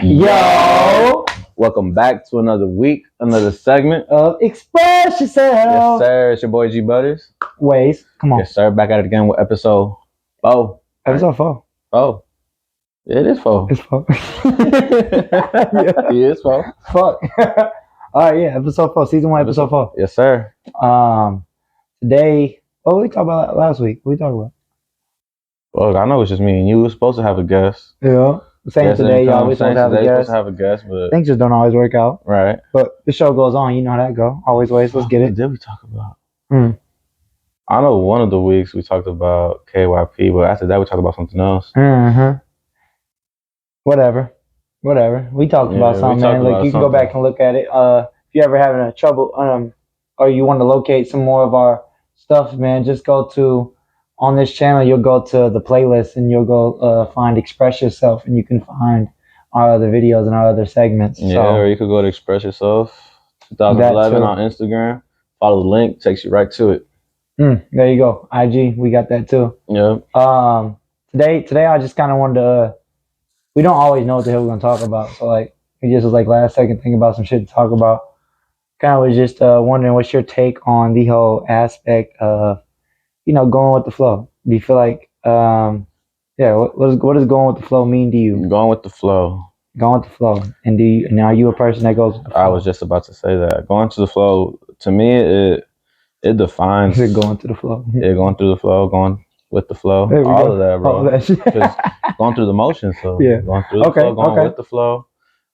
Yo! Welcome back to another week, another segment of Express Yourself. Yes, sir. It's your boy G Butters. Ways, come on. Yes, sir. Back at it again with episode 4. Episode 4. 4. It is 4. It's 4. Yeah. It is 4. Fuck. All right, yeah. Episode 4. Season 1, episode 4. Yes, sir. Today, what we talked about last week? What we talked about? Well, I know it's just me and you. We're supposed to have a guest. Yeah. Same today, y'all. We're supposed to have a guest. But things just don't always work out. Right. But the show goes on. You know how that go. Always ways. Let's get it. What did we talk about? I know one of the weeks we talked about KYP, but after that we talked about something else. Whatever. We talked about something, man. Like you can go back and look at it. If you're ever having a trouble, or you want to locate some more of our stuff, man, just go to on this channel. You'll go to the playlist and you'll go find Express Yourself, and you can find our other videos and our other segments. Yeah, or you could go to Express Yourself 2011 on Instagram. Follow the link, takes you right to it. There you go. IG, we got that too. Yeah. Today I just kind of wanted to. We don't always know what the hell we're gonna talk about, so like we just was like last second thinking about some shit to talk about. Kind of was just wondering what's your take on the whole aspect of, going with the flow. Do you feel like, what does going with the flow mean to you? Going with the flow. Going with the flow. And are you a person that goes with the flow? I was just about to say that. Going to the flow, to me, it defines. Going to the flow. Yeah, going through the flow, going with the flow. All of that, bro. All of that shit. Going through the motions, so yeah. Going through the flow, going with the flow.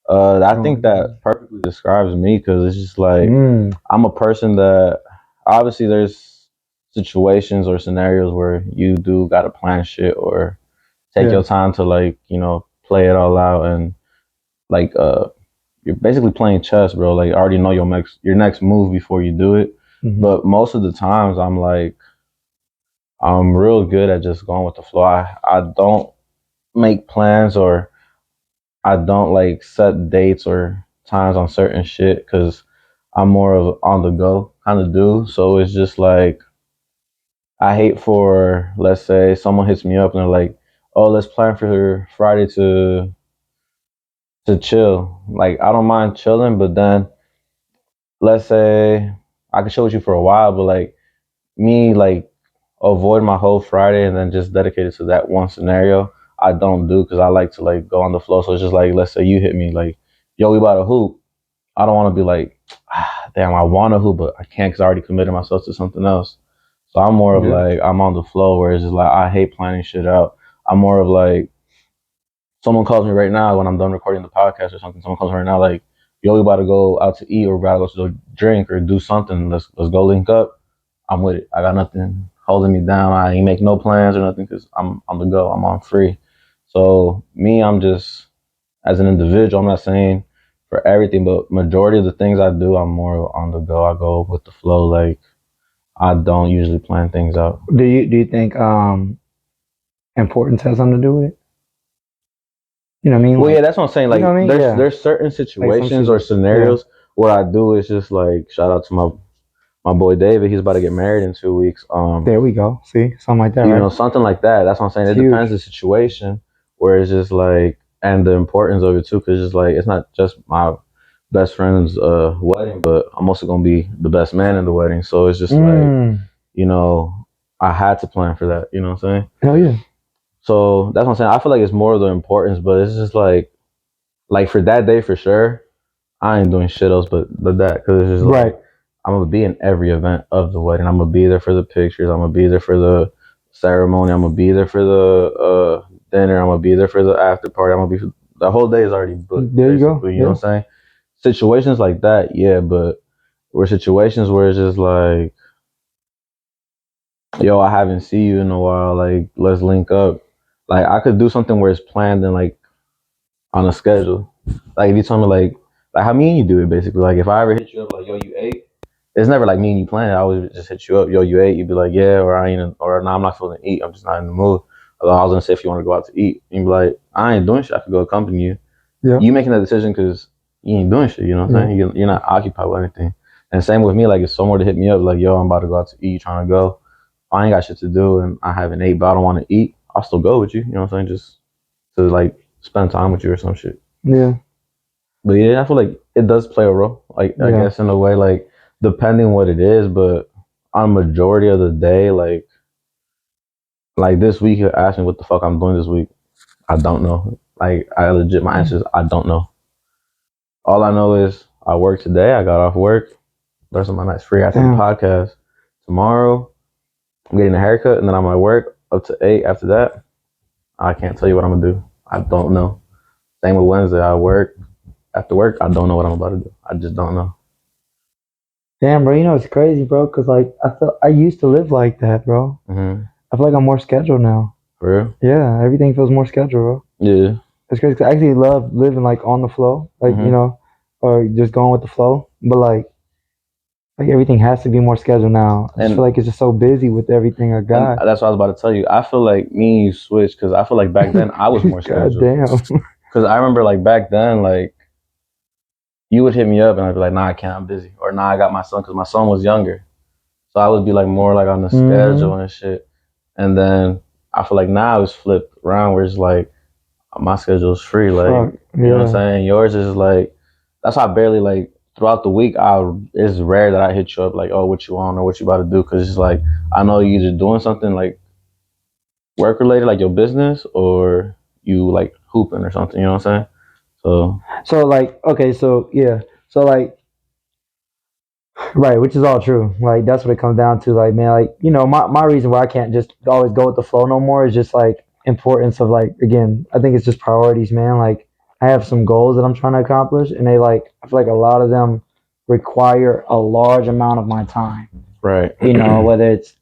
I think that perfectly describes me, because it's just like I'm a person that obviously there's situations or scenarios where you do gotta plan shit or take your time to play it all out, and you're basically playing chess, bro. Like, I already know your next move before you do it. But most of the times I'm real good at just going with the flow. I don't make plans, or I don't set dates or times on certain shit, because I'm more of on the go kind of dude. So it's just like, I hate for, let's say someone hits me up and they're like, oh, let's plan for Friday to chill. Like, I don't mind chilling, but then let's say I could chill with you for a while, but avoid my whole Friday and then just dedicate it to that one scenario. I don't do, because I like to go on the flow. So it's just like, let's say you hit me like, yo, we about to hoop. I don't want to be like, damn, I want to hoop, but I can't, because I already committed myself to something else. So I'm more of I'm on the flow, where it's just like, I hate planning shit out. I'm more of like, someone calls me right now when I'm done recording the podcast or something. Someone calls me right now like, yo, we about to go out to eat, or we about to go to drink or do something. Let's go link up. I'm with it. I got nothing holding me down. I ain't make no plans or nothing, because I'm on the go. I'm on free. So me, I'm just, as an individual, I'm not saying for everything, but majority of the things I do, I'm more on the go. I go with the flow. Like, I don't usually plan things out. Do you think importance has something to do with it? You know what I mean? Well, yeah, that's what I'm saying. Like, there's certain situations or scenarios what I do is just like, shout out to my boy David. He's about to get married in 2 weeks. There we go. See, something like that. You know, something like that. That's what I'm saying. It depends on the situation, where it's just like, and the importance of it too, because it's like, it's not just my best friend's wedding, but I'm also gonna be the best man in the wedding. So it's just like, I had to plan for that. You know what I'm saying? Hell yeah. So that's what I'm saying. I feel like it's more of the importance, but it's just like for that day for sure, I ain't doing shit else but that, because it's just like, I'm gonna be in every event of the wedding. I'm gonna be there for the pictures. I'm gonna be there for the ceremony. I'm gonna be there for the dinner. I'm gonna be there for the after party. I'm gonna be, the whole day is already booked. There you go. You know what I'm saying? Situations like that, yeah, but we're situations where it's just like, yo, I haven't seen you in a while. Like, let's link up. Like, I could do something where it's planned and like on a schedule. Like, if you told me like how me and you do it, basically. Like, if I ever hit you up like, yo, you ate? It's never like me and you plan. I always just hit you up, yo, you ate? You'd be like, yeah, or I ain't, or no, I'm not feeling to eat. I'm just not in the mood. Although I was gonna say, if you want to go out to eat, you'd be like, I ain't doing shit. I could go accompany you. Yeah. You making that decision because you ain't doing shit. You know what I'm saying? You're not occupied with anything. And same with me. Like, if someone to hit me up, like, yo, I'm about to go out to eat. Trying to go. I ain't got shit to do, and I haven't ate, but I don't want to eat. I'll still go with you. You know what I'm saying? Just to like spend time with you or some shit. Yeah. But yeah, I feel like it does play a role. Like I Yeah. guess in a way, like depending what it is, but on majority of the day, like this week, you asked me what the fuck I'm doing this week. I don't know. Like I legit, my answer is I don't know. All I know is I worked today. I got off work. The rest of my night's free after the Damn. podcast. Tomorrow, I'm getting a haircut, and then I'm at work up to 8. After that, I can't tell you what I'm gonna do. I don't know. Same with Wednesday. I work. After work, I don't know what I'm about to do. I just don't know. Damn, bro. You know it's crazy, bro. Cause like I used to live like that, bro. Mm-hmm. I feel like I'm more scheduled now. For real? Yeah, everything feels more scheduled, bro. Yeah. It's crazy. 'Cause I actually love living like on the flow, like Mm-hmm. or just going with the flow. But like everything has to be more scheduled now. I just And feel like it's just so busy with everything I and got. that's what I was about to tell you. I feel like me and you switched because I feel like back then I was more God scheduled. damn. Because I remember like back then, like you would hit me up and I'd be like, nah, I can't, I'm busy. Or nah, I got my son because my son was younger. So I would be like more like on the schedule and shit. And then I feel like now it's flipped around where it's like my schedule's free. Like, Fuck. you know what I'm Yeah. saying? Yours is like, that's why I barely like throughout the week, it's rare that I hit you up like, oh, what you on or what you about to do. Cause it's like, I know you either doing something like work related, like your business, or you like hooping or something, you know what I'm saying? So, So like, okay, so yeah. So like, right, which is all true. Like that's what it comes down to. Like, man, like, my reason why I can't just always go with the flow no more is just like importance of like, again, I think it's just priorities, man. Like I have some goals that I'm trying to accomplish and I feel like a lot of them require a large amount of my time. right. Whether it's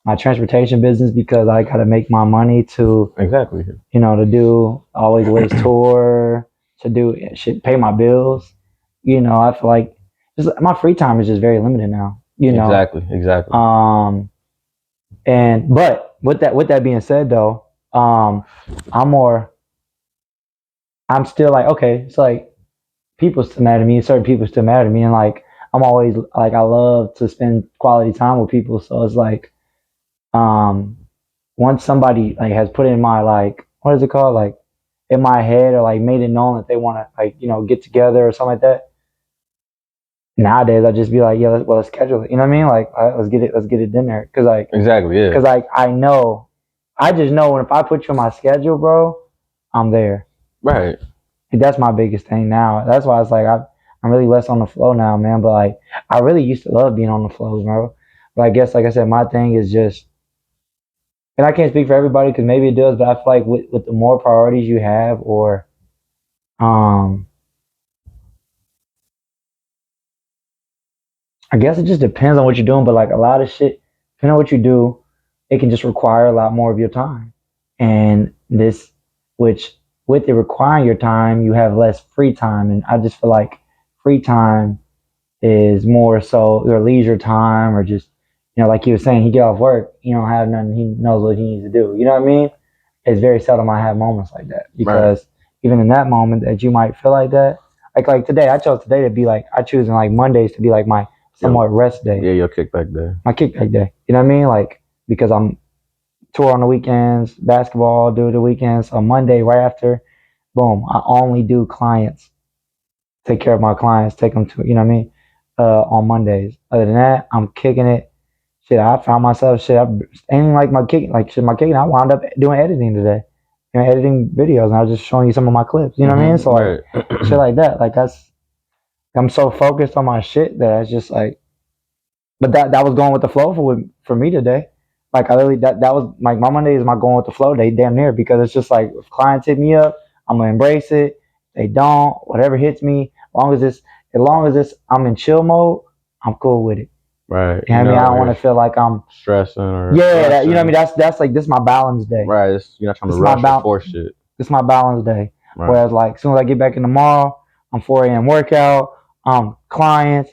my transportation business because I gotta make my money to, Exactly. to do Always Ways tour, to do shit, pay my bills. I feel like just my free time is just very limited now. Exactly. Um, and but with that being said though, I'm more, I'm still like, okay, it's like people still mad at me, certain people still mad at me, and like I'm always like I love to spend quality time with people, so it's like um once somebody like has put in my like what is it called like in my head or like made it known that they want to like get together or something like that. Nowadays, I just be like, yeah, let's schedule it. You know what I mean? Like, all right, let's get it in there. Exactly. Yeah. Cause like I just know when if I put you on my schedule, bro, I'm there. Right. That's my biggest thing now. That's why it's like I'm really less on the flow now, man. But like, I really used to love being on the flow, bro. But I guess, like I said, my thing is just, and I can't speak for everybody because maybe it does, but I feel like with the more priorities you have, or um, I guess it just depends on what you're doing. But like a lot of shit, depending on what you do, it can just require a lot more of your time. And which with it requiring your time, you have less free time. And I just feel like free time is more so your leisure time, or just, like he was saying, he get off work, he don't have nothing, he knows what he needs to do. You know what I mean? It's very seldom I have moments like that because even in that moment that you might feel like that, like today, I chose today to be like, I choosing like Mondays to be like my somewhat rest day, Yeah, your kickback day. my kickback day. You know what I mean? Like, because I'm tour on the weekends, basketball do the weekends. On Monday, right after, boom, I only do clients, take care of my clients, take them to, you know what I mean? On Mondays. Other than that, I'm kicking it. Shit, I found myself ain't like my kicking, like shit, my kicking. I wound up doing editing today, editing videos, and I was just showing you some of my clips. You know what I mean? So like shit like that, like I'm so focused on my shit that it's just like, but that was going with the flow for me today. Like I really that was like my Monday is my going with the flow day, damn near, because it's just like if clients hit me up, I'm gonna embrace it. They don't, whatever hits me, as long as it's I'm in chill mode, I'm cool with it. Right. You know what I mean? I don't want to feel like I'm stressing or you know what I mean? That's like this is my balance day. Right. You're not trying to rush or force shit. This is my balance day. Right. Whereas like as soon as I get back in tomorrow, I'm 4 a.m. workout, clients,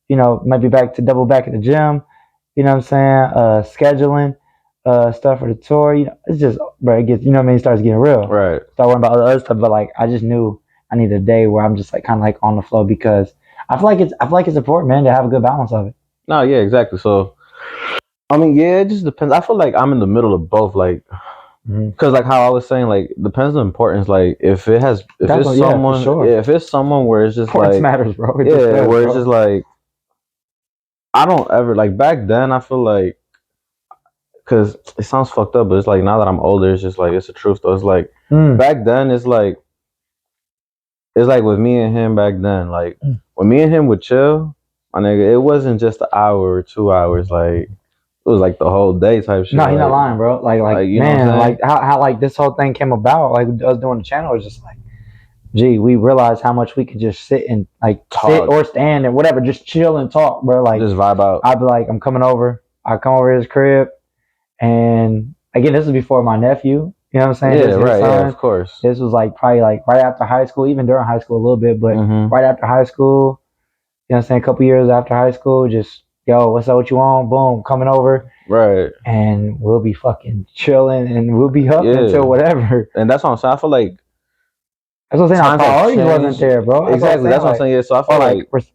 maybe double back at the gym, you know what I'm saying? Scheduling, stuff for the tour, it's just, bro, it gets, you know what I mean? It starts getting real. Right. Start worrying about other stuff, but like, I just knew I needed a day where I'm just like, kind of like on the flow because I feel like it's important, man, to have a good balance of it. No, yeah, exactly. So, I mean, yeah, it just depends. I feel like I'm in the middle of both. Like, Mhm. Because like how I was saying, like depends on the importance. Like if That's it's what- yeah, for someone, sure. if it's someone where it's just Importance like, matters, bro. It just yeah, does, where it's bro. just like, I don't ever like back then. I feel like, because it sounds fucked up, but it's like now that I'm older, it's just like it's the truth though. It's like Mm. back then, it's like with me and him back then. Like Mm. when me and him would chill, my nigga, it wasn't just an hour or 2 hours. Like it was like the whole day type shit. No, he's not Like, lying, bro. Like you know what I'm man, saying? like how like this whole thing came about, like us doing the channel was just like, gee, we realized how much we could just sit and like sit Talk. or stand and whatever, just chill and talk, bro. Like Just vibe out. I'd be like, I'm coming over. I come over to his crib, and again, this is before my nephew. You know what I'm saying? Yeah, His right. Yeah, son. of course. This was like probably like right after high school, even during high school a little bit, but Hmm. right after high school. You know what I'm saying? A couple years after high school, just yo, what's up? What you want? Boom, coming over, Right. and we'll be fucking chilling, and we'll be up Yeah. until whatever. And that's what I'm saying. I feel like That's what I'm saying. Our times have priorities wasn't changed. there, bro. Exactly. That's what I'm saying. Yeah. So I feel Or like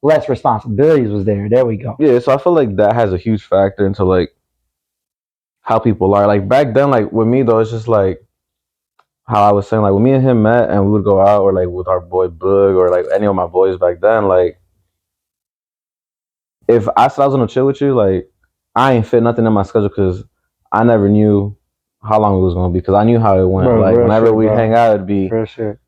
less responsibilities was there. There we go. yeah. So I feel like that has a huge factor into like how people are. Like back then, like with me though, it's just like how I was saying, like when me and him met and we would go out or like with our boy Boog or like any of my boys back then, like if I said I was gonna chill with you, like I ain't fit nothing in my schedule because I never knew how long it was gonna be because I knew how it went. Bro, Like real whenever shit, we bro. hang out, it'd be Real shit.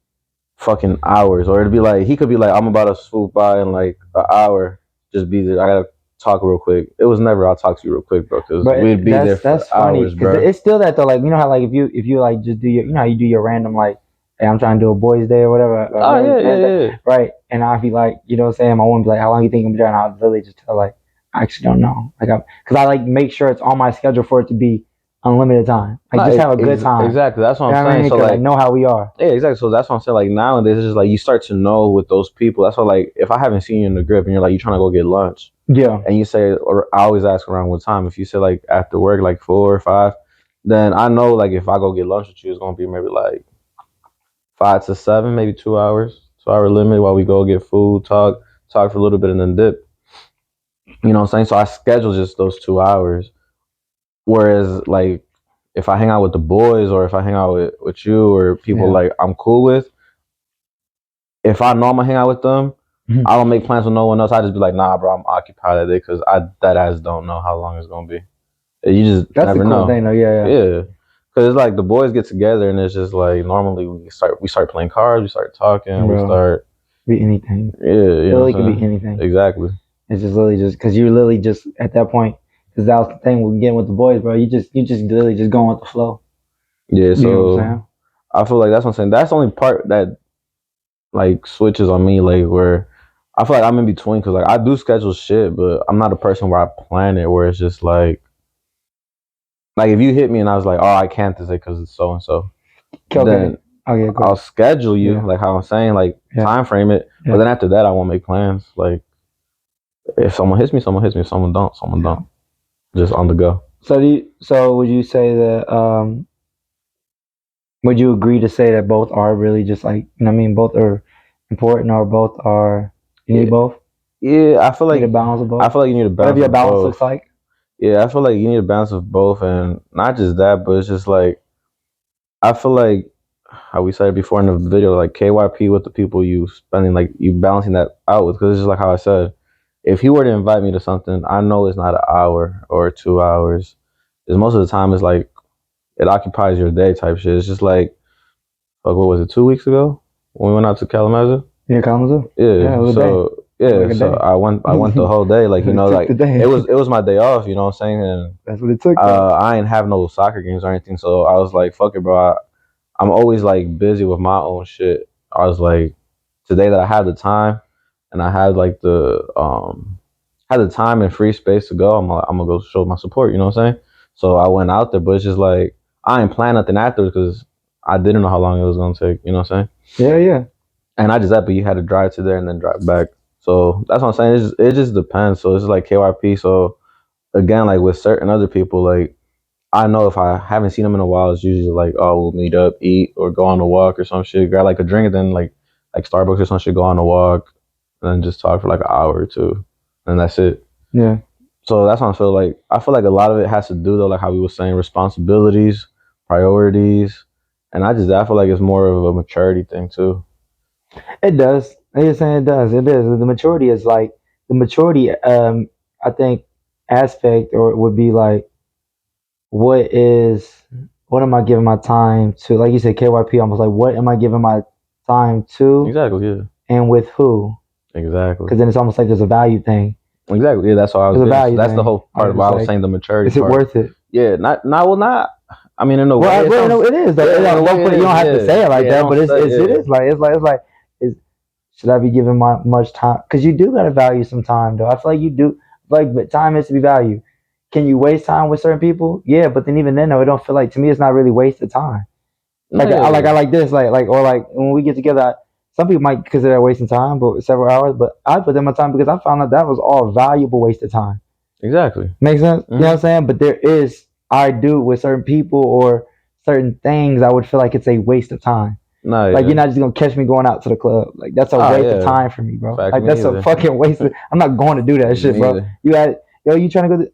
fucking hours, or it'd be like he could be like, I'm about to swoop by in like an hour, just be there. I gotta talk real quick. It was never I'll talk to you real quick, bro, because But we'd be there for that's funny hours, because bro. it's still that though. Like you know how like if you like just do your how you do your random like, hey, I'm trying to do a boys' day or whatever. Oh yeah. Right. And I'd be like, you know what I'm saying? My woman be like, how long you think I'm there? And I'd literally just tell like, I actually don't know. Like because I like make sure it's on my schedule for it to be unlimited time. Like just have a good time. Exactly. That's what You know I'm what I saying. mean? So 'Cause I like, know how we are. yeah, exactly. So that's what I'm saying. Like nowadays, it's just like you start to know with those people. That's why like if I haven't seen you in the grip and you're like you trying to go get lunch, Yeah. and you say, or I always ask around what time. If you say like after work, like 4 or 5, then I know like if I go get lunch with you, it's gonna be maybe like 5 to 7, maybe 2 hours, 2 hour limit while we go get food, talk for a little bit, and then dip. You know what I'm saying? So I schedule just those 2 hours. Whereas like if I hang out with the boys or if I hang out with you or people like I'm cool with, if I know I'm gonna hang out with them, I don't make plans with no one else. I just be like, nah, bro, I'm occupied that day because I that ass don't know how long it's gonna be. You just That's never the cool know. thing though. Yeah. Yeah, because it's like the boys get together and it's just like normally we start playing cards, we start talking, Bro. we start Be anything. yeah, you know Literally could be anything. Exactly. It's just literally just because you're literally just at that point. Because that was the thing with getting with the boys, bro. You just literally just going with the flow. Yeah, You know what I'm so saying? I feel like that's what I'm saying. That's the only part that like switches on me, like where I feel like I'm in between because like I do schedule shit, but I'm not a person where I plan it. Where it's just like if you hit me and I was like, oh, I can't today because it's so and so, then Okay, I'll schedule you Yeah. like how I'm saying, like Yeah. time frame it. Yeah. But then after that, I won't make plans. Like if someone hits me, someone hits me. If someone don't, someone don't. Just on the go. So would you say that would you agree to say that both are really just like you know what I mean both are important or both are you need Yeah. both? Yeah, I feel You like need a balance of both. I feel like you need a balance. Whatever your of balance both. looks like. Yeah, I feel like you need a balance of both, and not just that, but it's just like I feel like how we said before in the video, like KYP with the people you spending, like you balancing that out with, because it's just like how I said, if he were to invite me to something, I know it's not an hour or 2 hours. Is most of the time it's like it occupies your day type shit. It's just like what was it, 2 weeks ago when we went out to Kalamazoo? Yeah, Kalamazoo. Yeah. It was So Like a so day. I went the whole day, like you know, Took like the day. it was my day off, you know what I'm saying? And That's what it took. I ain't have no soccer games or anything, so I was like, fuck it, bro. I'm always like busy with my own shit. I was like, today that I had the time and I had like had the time and free space to go, I'm gonna go show my support, you know what I'm saying? So I went out there, but it's just like I ain't plan nothing afterwards because I didn't know how long it was gonna take, you know what I'm saying? Yeah. And I just that, but you had to drive to there and then drive back. So that's what I'm saying. It just depends. So it's like KYP. So again, like with certain other people, like I know if I haven't seen them in a while, it's usually like, oh, we'll meet up, eat, or go on a walk or some shit. Grab like a drink, and then like Starbucks or some shit, go on a walk, and then just talk for like an hour or two, and that's it. Yeah. So that's what I feel like. I feel like a lot of it has to do though, like how we were saying, responsibilities priorities, and I feel like it's more of a maturity thing too. It does. You're saying it does. It is. The maturity is like the maturity. I think aspect or would be like what is what am I giving my time to? Like you said, KYP. Almost like what am I giving my time to, Exactly. Yeah. and with who? Exactly. Because then it's almost like there's a value thing. Exactly. Yeah. That's what I was There's a getting. So value that's the thing. whole part of why I was Like, saying the maturity is it part. worth it? Yeah. Not. I mean, in a Well, way, it sounds, it is. Though. yeah, in a way, You don't have to say it like yeah, that, don't but say, it is like is should I be giving my much time? Because you do gotta value some time, though. I feel like you do like, but time is to be valued. Can you waste time with certain people? Yeah, but then even then, though, it don't feel like to me it's not really wasted time. Like yeah, I like this, or like when we get together. Some people might consider that wasting time, but several hours. But I put in my time because I found out that was all valuable wasted time. exactly. Makes sense? You know what I'm Mm-hmm. saying? But there is, I do with certain people or certain things, I would feel like it's a waste of time. Nah, Like yeah. you're not just gonna catch me going out to the club. Like that's a waste of Yeah. time for me, bro. Fact, Like me that's a either. fucking waste. I'm not going to do that shit, Me bro. either. You had yo, you trying to go?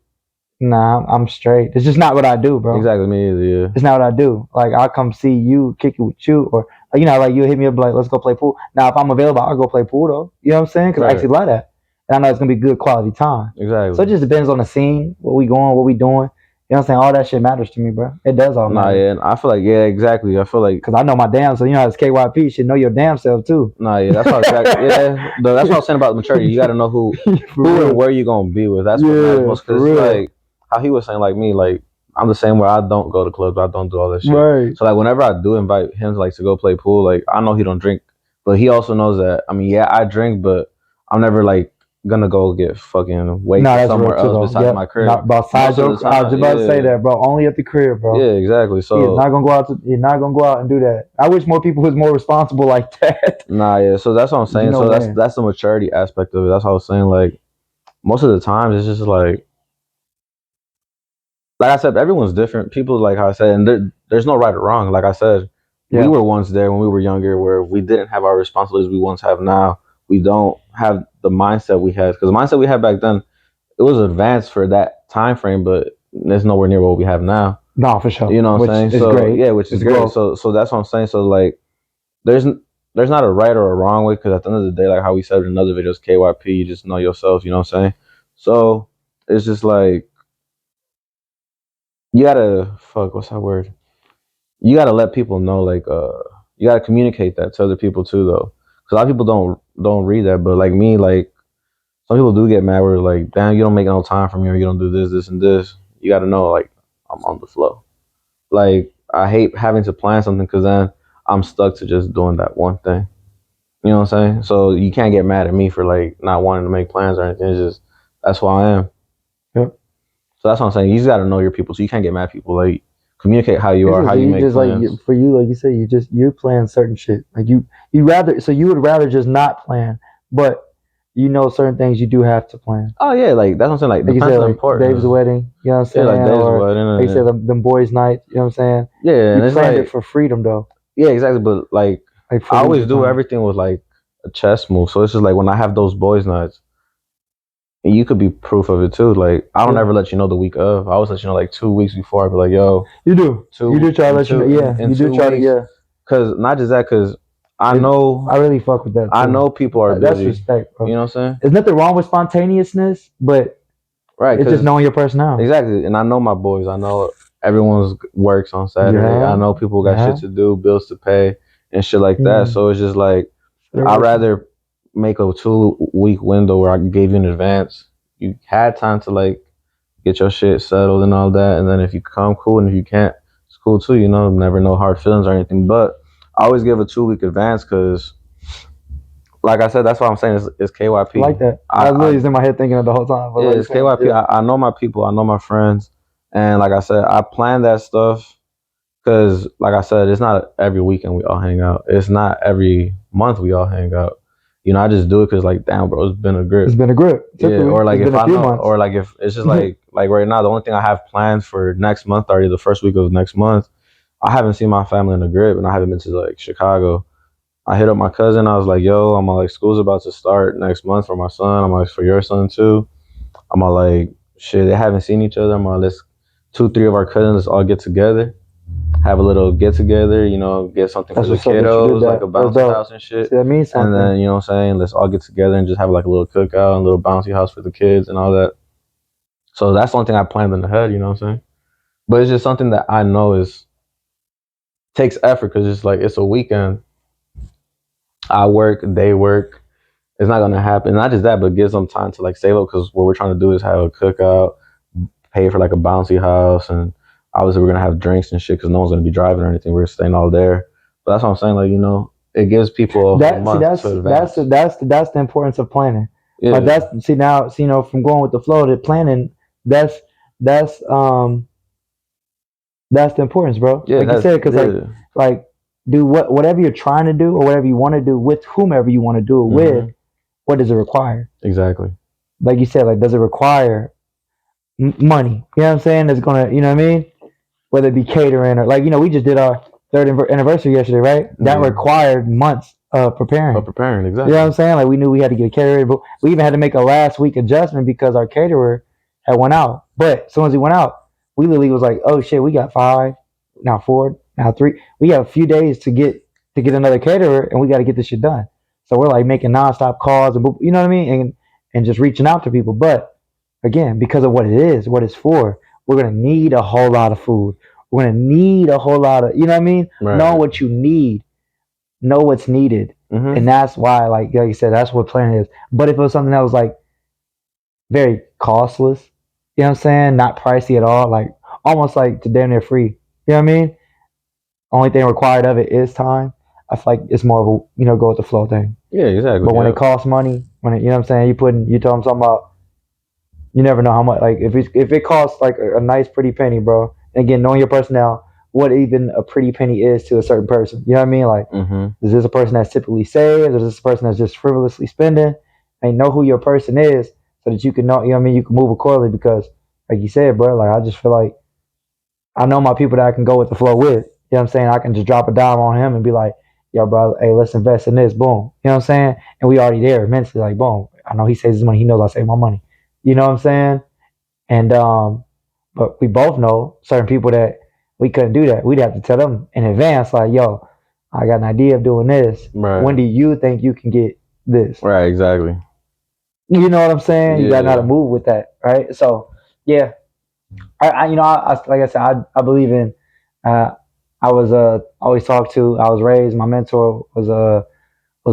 Nah, I'm straight. It's just not what I do, bro. Exactly. Me either. Yeah. It's not what I do. Like I'll come see you, kick it with you, or you know, like you hit me up like let's go play pool. Now if I'm available, I'll go play pool though. You know what I'm saying? Because I Right. actually like that, and I know it's gonna be good quality time. Exactly. So it just depends on the scene, what we going, what we doing. You know what I'm saying? All that shit matters to me, bro. It does all Nah, matter. yeah. And I feel like, yeah, exactly. I feel like, Cause I know my damn self. You know, as KYP, should know your damn self too. nah, yeah. That's what exactly. Yeah. That's what I was saying about maturity. You got to know who and where you gonna be with. That's what matters most. Because it's like how he was saying, like me, like I'm the same way. I don't go to clubs. I don't do all that shit. Right. So like whenever I do invite him like to go play pool, like I know he don't drink, but he also knows that. I mean, yeah, I drink, but I'm never like gonna go get fucking wasted somewhere else besides my crib. Besides your, I was about to say that, bro. Only at the crib, bro. Yeah, exactly. So you're not gonna go out. You're not gonna go out and do that. I wish more people was more responsible like that. Nah, yeah. So that's what I'm saying. You know, so man. that's the maturity aspect of it. That's what I was saying. Like most of the times, it's just like I said, everyone's different. People, like how I said, and there's no right or wrong. Like I said, we were once there when we were younger, where we didn't have our responsibilities we once have now. We don't have the mindset we had because the mindset we had back then, it was advanced for that time frame, but it's nowhere near what we have now. No, for sure. You know what I'm saying? So great. yeah, which is great. Growth. So that's what I'm saying. So like, there's not a right or a wrong way because at the end of the day, like how we said in another videos, KYP, you just know yourself. You know what I'm saying? So it's just like you gotta what's that word? You gotta let people know, like you gotta communicate that to other people too, though. Because a lot of people don't read that, but like me, like some people do get mad where like, damn, you don't make no time for me, or you don't do this, and this. You gotta know, like I'm on the flow. Like I hate having to plan something because then I'm stuck to just doing that one thing. You know what I'm saying? So you can't get mad at me for like not wanting to make plans or anything. It's just that's who I am. Yep. So that's what I'm saying. You just got to know your people, so you can't get mad at people. Like communicate how you are, how you make just plans. Like for you, like you say, you plan certain shit. Like you would rather just not plan, but you know certain things you do have to plan. Oh yeah, like that's what I'm saying. Like depends on important. Dave's wedding, you know what I'm saying? Yeah, like Dave's wedding. Like you said, them boys' night, you know what I'm saying? Yeah, you planned it for freedom though. Yeah, exactly. But like I always do everything with like a chess move. So it's just like when I have those boys' nights, and you could be proof of it too. Like I don't ever let you know the week of. I always let you know like 2 weeks before. I'd be like, yo, you do try to let you know. Yeah, you do try to. Because not just that, because I know I really fuck with that. Too. I know people are busy. That's respect, bro. You know what I'm saying? There's nothing wrong with spontaneousness, but right, it's just knowing your personality. Exactly, and I know my boys. I know everyone's works on Saturday. Yeah. I know people got shit to do, bills to pay, and shit like that. So it's just like I'd rather make a 2-week window where I gave you in advance. You had time to like get your shit settled and all that, and then if you come, cool, and if you can't, it's cool too. You know, never no hard feelings or anything. But I always give a 2-week advance because, like I said, that's what I'm saying. It's KYP. I like that. I was literally in my head thinking of the whole time. Yeah, it's KYP. Yeah. I know my people. I know my friends, and like I said, I plan that stuff because, like I said, it's not every weekend we all hang out. It's not every month we all hang out. You know, I just do it because, like, damn, bro, it's been a grip. It's been a grip. Yeah, or like if I know, or like if it's just like right now, the only thing I have planned for next month, already the first week of next month, I haven't seen my family in a grip, and I haven't been to like Chicago. I hit up my cousin. I was like, yo, I'm like, school's about to start next month for my son. I'm like, for your son too. I'm like, shit, they haven't seen each other. I'm like, let's 2-3 of our cousins all get together have a little get together, you know, get something That's for the what's up that you did kiddos, like that. a That's bouncy dope. house and shit. See, that means And something. then, you know what I'm saying, let's all get together and just have like a little cookout and a little bouncy house for the kids and all that. So that's the only thing I planned in the head, you know what I'm saying? But it's just something that I know is takes effort because it's like it's a weekend. I work, they work. It's not gonna happen. Not just that, but give them time to like save up because what we're trying to do is have a cookout, pay for like a bouncy house, and obviously we're gonna have drinks and shit because no one's gonna be driving or anything. We're staying all there. But that's what I'm saying. Like you know, it gives people a That see, month to advance. that's the importance of planning. Yeah, Like that's see now, see, from going with the flow to planning. That's that's um that's the importance, bro. yeah, Like you that's said, because yeah. like do whatever you're trying to do or whatever you want to do with whomever you want to do it with. Hmm. What does it require? Exactly. Like you said, like does it require money? You know what I'm saying? That's gonna, you know what I mean? Whether it be catering or like we just did our third anniversary yesterday, right? That Yeah. required months of preparing. But preparing You exactly. know what I'm saying? Like we knew we had to get a caterer, but we even had to make a last week adjustment because our caterer had went out. But as soon as he went out, we literally was like, oh shit, we got 5, now 4, now 3. We have a few days to get another caterer, and we got to get this shit done. So we're like making nonstop calls, and you know what I mean, and just reaching out to people. But again, because of what it is, what it's for, we're gonna need a whole lot of food. We're gonna need a whole lot of, you know what I mean? Right. Know what you need, know what's needed. Hmm. And that's why, like you said, that's what planning is. But if it was something that was like very costless, you know what I'm saying? Not pricey at all, like almost like to damn near free. You know what I mean? Only thing required of it is time. I feel like it's more of a go with the flow thing. Yeah, exactly. But when it costs money, when it, you know what I'm saying, you tell them something about, you never know how much. Like if it costs like a nice pretty penny, bro. And again, knowing your personnel, what even a pretty penny is to a certain person. You know what I mean? Like, is this a person that's typically saves, or is this a person that's just frivolously spending? And know who your person is so that you can know. You know what I mean? You can move accordingly because, like you said, bro. Like I just feel like I know my people that I can go with the flow with. You know what I'm saying? I can just drop a dime on him and be like, yo, bro, hey, let's invest in this. Boom. You know what I'm saying? And we already there mentally. Like, boom. I know he saves his money. He knows I save my money. You know what I'm saying? And but we both know certain people that we couldn't do that. We'd have to tell them in advance, like, yo, I got an idea of doing this. Right. When do you think you can get this? Right, exactly. You know what I'm saying? You gotta know how to move with that, right? So yeah. I like I said, I believe in I was always talked to, I was raised, my mentor was a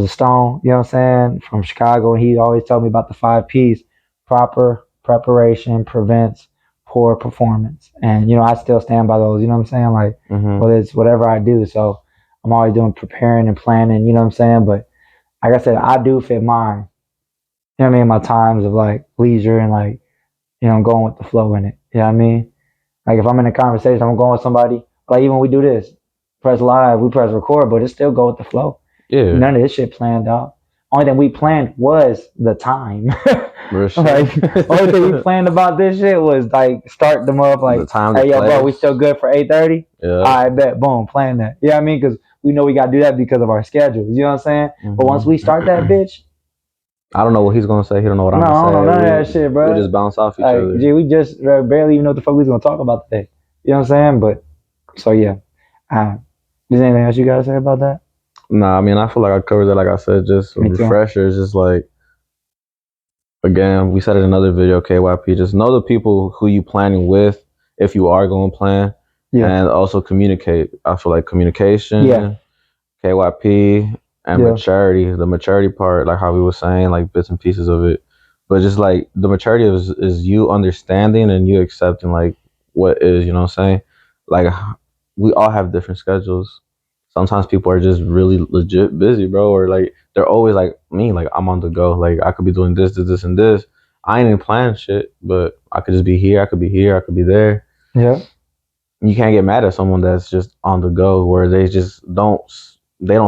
Stone, you know what I'm saying, from Chicago, and he always told me about the 5 P's: proper preparation prevents poor performance. And I still stand by those, you know what I'm saying? Like whether it's whatever I do. So I'm always doing preparing and planning, you know what I'm saying? But like I said, I do fit mine, you know what I mean, my times of like leisure and like, I'm going with the flow in it. You know what I mean? Like if I'm in a conversation, I'm going with somebody. Like even when we do this, press live, we press record, but it still go with the flow. Yeah. None of this shit planned out. Only thing we planned was the time. Like only thing we planned about this shit was like start them up like, the time, hey yo, bro, we still good for 8:30? Yeah. I bet, boom, plan that. You know what I mean? Because we know we gotta do that because of our schedules. You know what I'm saying? But once we start that bitch, I don't know what he's gonna say. He don't know what I'm gonna say. I don't know none of that shit, bro. We just bounce off each other. Gee, we just barely even know what the fuck we was gonna talk about today. You know what I'm saying? But so yeah. Is there anything else you gotta say about that? Nah, I mean I feel like I covered that. Like I said, just a refresher. It's just like, again, we said in another video, KYP. Just know the people who you planning with if you are going to plan, and also communicate. I feel like communication, KYP, and maturity. The maturity part, like how we were saying, like bits and pieces of it, but just like the maturity is you understanding and you accepting like what is. You know what I'm saying? Like we all have different schedules. Sometimes people are just really legit busy, bro, or like they're always like me, like I'm on the go. Like I could be doing this, and this. I ain't even planning shit, but I could just be here. I could be here. I could be there. Yeah. You can't get mad at someone that's just on the go, where they just don't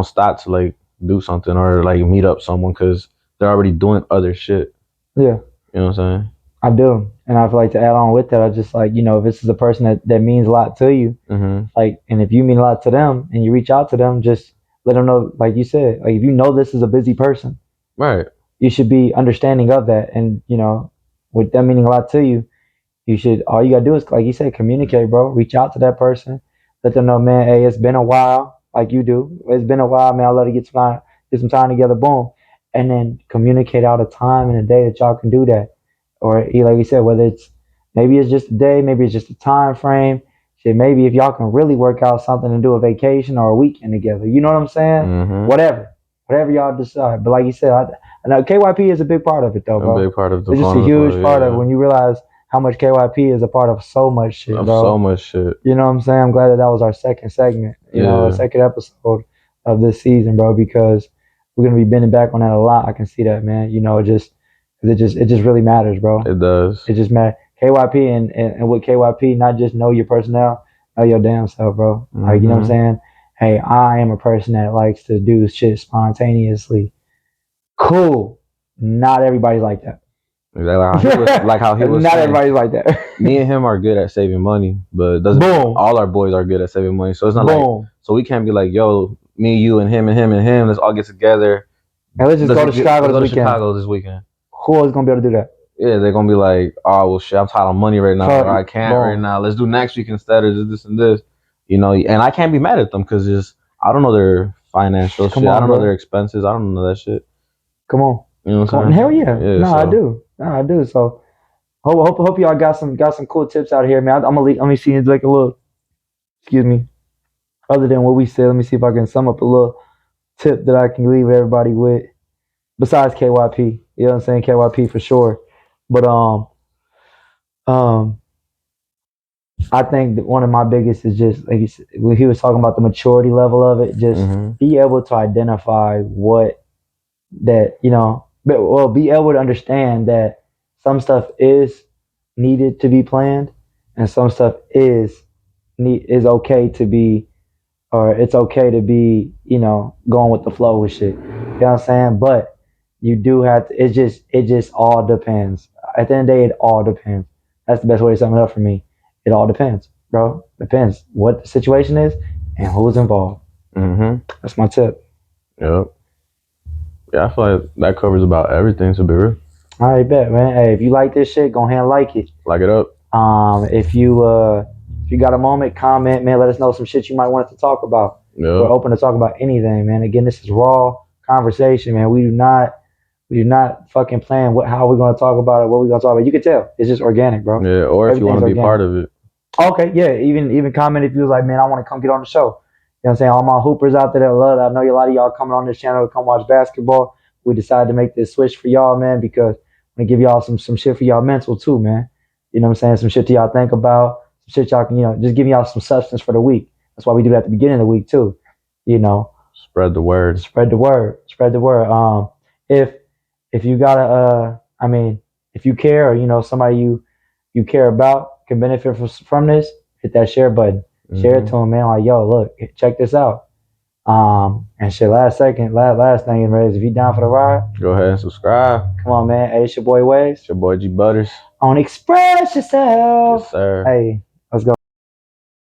stop to like do something or like meet up someone because they're already doing other shit. Yeah. You know what I'm saying? I do. And I feel like to add on with that, I just like, if this is a person that means a lot to you, like, and if you mean a lot to them and you reach out to them, just let them know, like you said, like if you know this is a busy person, right, you should be understanding of that. And, with them meaning a lot to you, all you gotta do is, like you said, communicate, bro. Reach out to that person. Let them know, man. Hey, it's been a while, like you do. It's been a while, man. I love to get some time together. Boom, and then communicate out a time and a day that y'all can do that. Or like you said, whether it's maybe it's just a day, maybe it's just a time frame. Shit, maybe if y'all can really work out something and do a vacation or a weekend together. You know what I'm saying? Mm-hmm. Whatever y'all decide. But like you said, I know KYP is a big part of it, though, A bro. big part of the It's just a fun huge of it, part of it yeah. when you realize how much KYP is a part of so much shit, Of bro. so much shit. You know what I'm saying? I'm glad that was our second segment, our Yeah. second episode of this season, bro, because we're gonna be bending back on that a lot. I can see that, man. It just really matters, bro. It does. It just matters. KYP and with KYP, not just know your personnel, know your damn self, bro. Like, you know what I'm saying? Hey, I am a person that likes to do shit spontaneously. Cool. Not everybody's like that. Like how he was Not saying. everybody's like that. Me and him are good at saving money, but it doesn't Boom. all our boys are good at saving money. So it's not like Boom. so we can't be like, yo, me, you, and him and him and him, let's all get together. And let's just go to Chicago Let's go to this weekend. Chicago this weekend. Who is gonna be able to do that? Yeah, they're gonna be like, oh well shit, I'm tired of money right now, Fuck, or I can't boom. right now. Let's do next week instead of this and this. You know, and I can't be mad at them because just I don't know their financial Come shit. on, I don't know bro. their expenses. I don't know that shit. Come on. You know what Come I'm on. saying? Hell yeah. Yeah, No, I so- do. No, I do. So hope y'all got some cool tips out here, man. Let me see like a little excuse me. Other than what we said, let me see if I can sum up a little tip that I can leave everybody with. Besides KYP. You know what I'm saying? KYP for sure. But I think that one of my biggest is just like when he was talking about the maturity level of it, just be able to identify what that be able to understand that some stuff is needed to be planned, and some stuff is okay to be, or it's okay to be, going with the flow with shit. You know what I'm saying? But you do have to. It just all depends. At the end of the day, it all depends. That's the best way to sum it up for me. It all depends, bro. Depends what the situation is and who's involved. That's my tip. Yep. Yeah, I feel like that covers about everything, to be real. All right, bet, man. Hey, if you like this shit, go ahead and like it. Like it up. If you got a moment, comment, man. Let us know some shit you might want us to talk about. Yep. We're open to talk about anything, man. Again, this is raw conversation, man. We do not fucking plan how we're gonna talk about it, what we're gonna talk about. You can tell. It's just organic, bro. Yeah, or if you want to be organic. part of it. Okay, yeah. Even comment if you was like, man, I want to come get on the show. You know what I'm saying? All my hoopers out there that love it. I know a lot of y'all coming on this channel to come watch basketball. We decided to make this switch for y'all, man, because I'm gonna give y'all some shit for y'all mental too, man. You know what I'm saying? Some shit to y'all think about. Some shit y'all can, just give y'all some substance for the week. That's why we do that at the beginning of the week too. Spread the word. Spread the word. Spread the word. If you gotta, if you care, or somebody you care about can benefit from this, hit that share button. Share it to them, man. Like, yo, look, check this out. And shit, last thing is if you down for the ride, go ahead and subscribe. Come on, man. Hey, it's your boy Waves. It's your boy G Butters. On Express Yourself. Yes, sir. Hey.